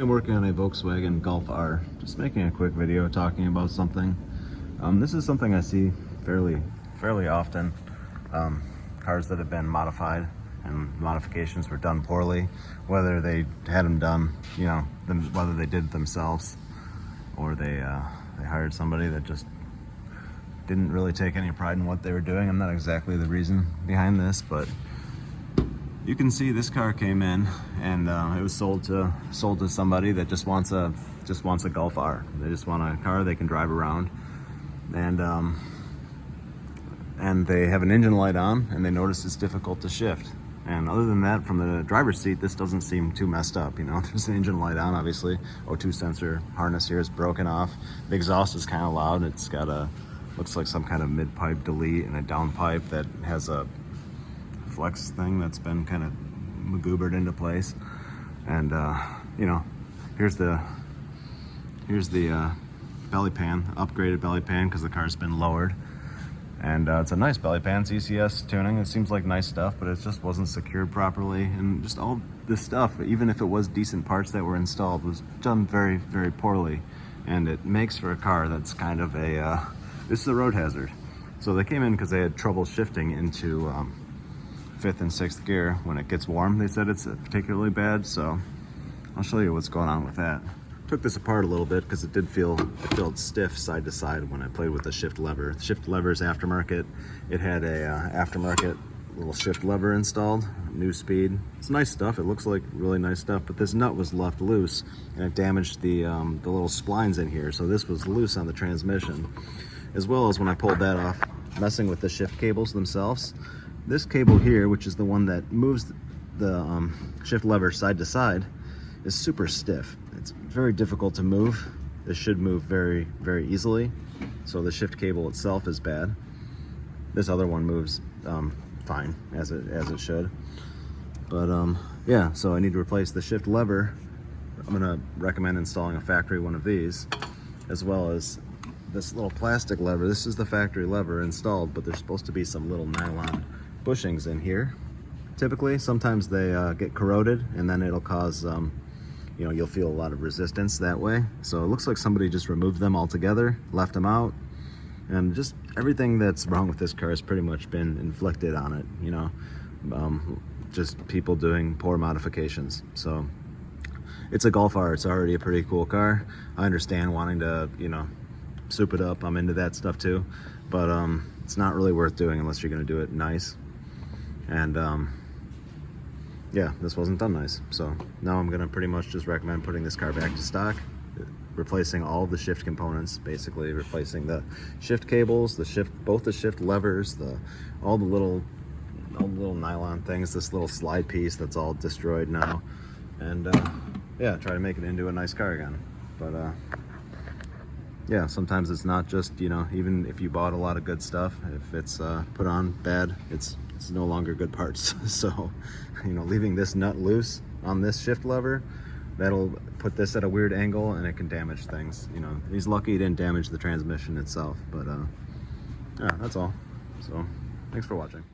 I'm working on a Volkswagen Golf R, just making a quick video talking about something. This is something I see fairly often. Cars that have been modified and modifications were done poorly, whether they had them done, whether they did it themselves or they hired somebody that just didn't really take any pride in what they were doing. I'm not exactly the reason behind this, but you can see this car came in and it was sold to somebody that just wants a Golf R. They just want a car they can drive around, and they have an engine light on and they notice it's difficult to shift. And other than that, from the driver's seat, this doesn't seem too messed up. There's an engine light on, obviously. O2 sensor harness here is broken off. The exhaust is kind of loud. It's got looks like some kind of mid-pipe delete and a downpipe that has a flex thing that's been kind of magoobered into place. And here's the belly pan, upgraded belly pan, because the car's been lowered. And it's a nice belly pan, it's ECS tuning. It seems like nice stuff, but it just wasn't secured properly. And just all this stuff, even if it was decent parts that were installed, was done very poorly. And it makes for a car that's kind of this is a road hazard. So they came in because they had trouble shifting into 5th and 6th gear when it gets warm. They said it's particularly bad, so I'll show you what's going on with that. Took this apart a little bit because it felt stiff side to side when I played with the shift lever. The shift lever is aftermarket. It had a aftermarket little shift lever installed, new speed. It's nice stuff. It looks like really nice stuff, but this nut was left loose and it damaged the little splines in here. So this was loose on the transmission, as well as when I pulled that off, messing with the shift cables themselves. This cable here, which is the one that moves the shift lever side to side, is super stiff. It's very difficult to move. This should move very easily. So the shift cable itself is bad. This other one moves fine, as it should. But yeah, so I need to replace the shift lever. I'm gonna recommend installing a factory one of these, as well as this little plastic lever. This is the factory lever installed, but there's supposed to be some little nylon bushings in here. Typically, sometimes they get corroded, and then it'll cause you'll feel a lot of resistance that way. So it looks like somebody just removed them altogether, left them out, and just everything that's wrong with this car has pretty much been inflicted on it. Just people doing poor modifications. So it's a Golf R. It's already a pretty cool car. I understand wanting to soup it up. I'm into that stuff too, but it's not really worth doing unless you're going to do it nice. And yeah, this wasn't done nice. So now I'm going to pretty much just recommend putting this car back to stock, replacing all the shift components, basically replacing the shift cables, both the shift levers, all the little nylon things, this little slide piece that's all destroyed now, and yeah, try to make it into a nice car again. But yeah, sometimes it's not just, even if you bought a lot of good stuff, if it's put on bad, it's no longer good parts. So, leaving this nut loose on this shift lever, that'll put this at a weird angle and it can damage things. He's lucky he didn't damage the transmission itself, but yeah, that's all. So, thanks for watching.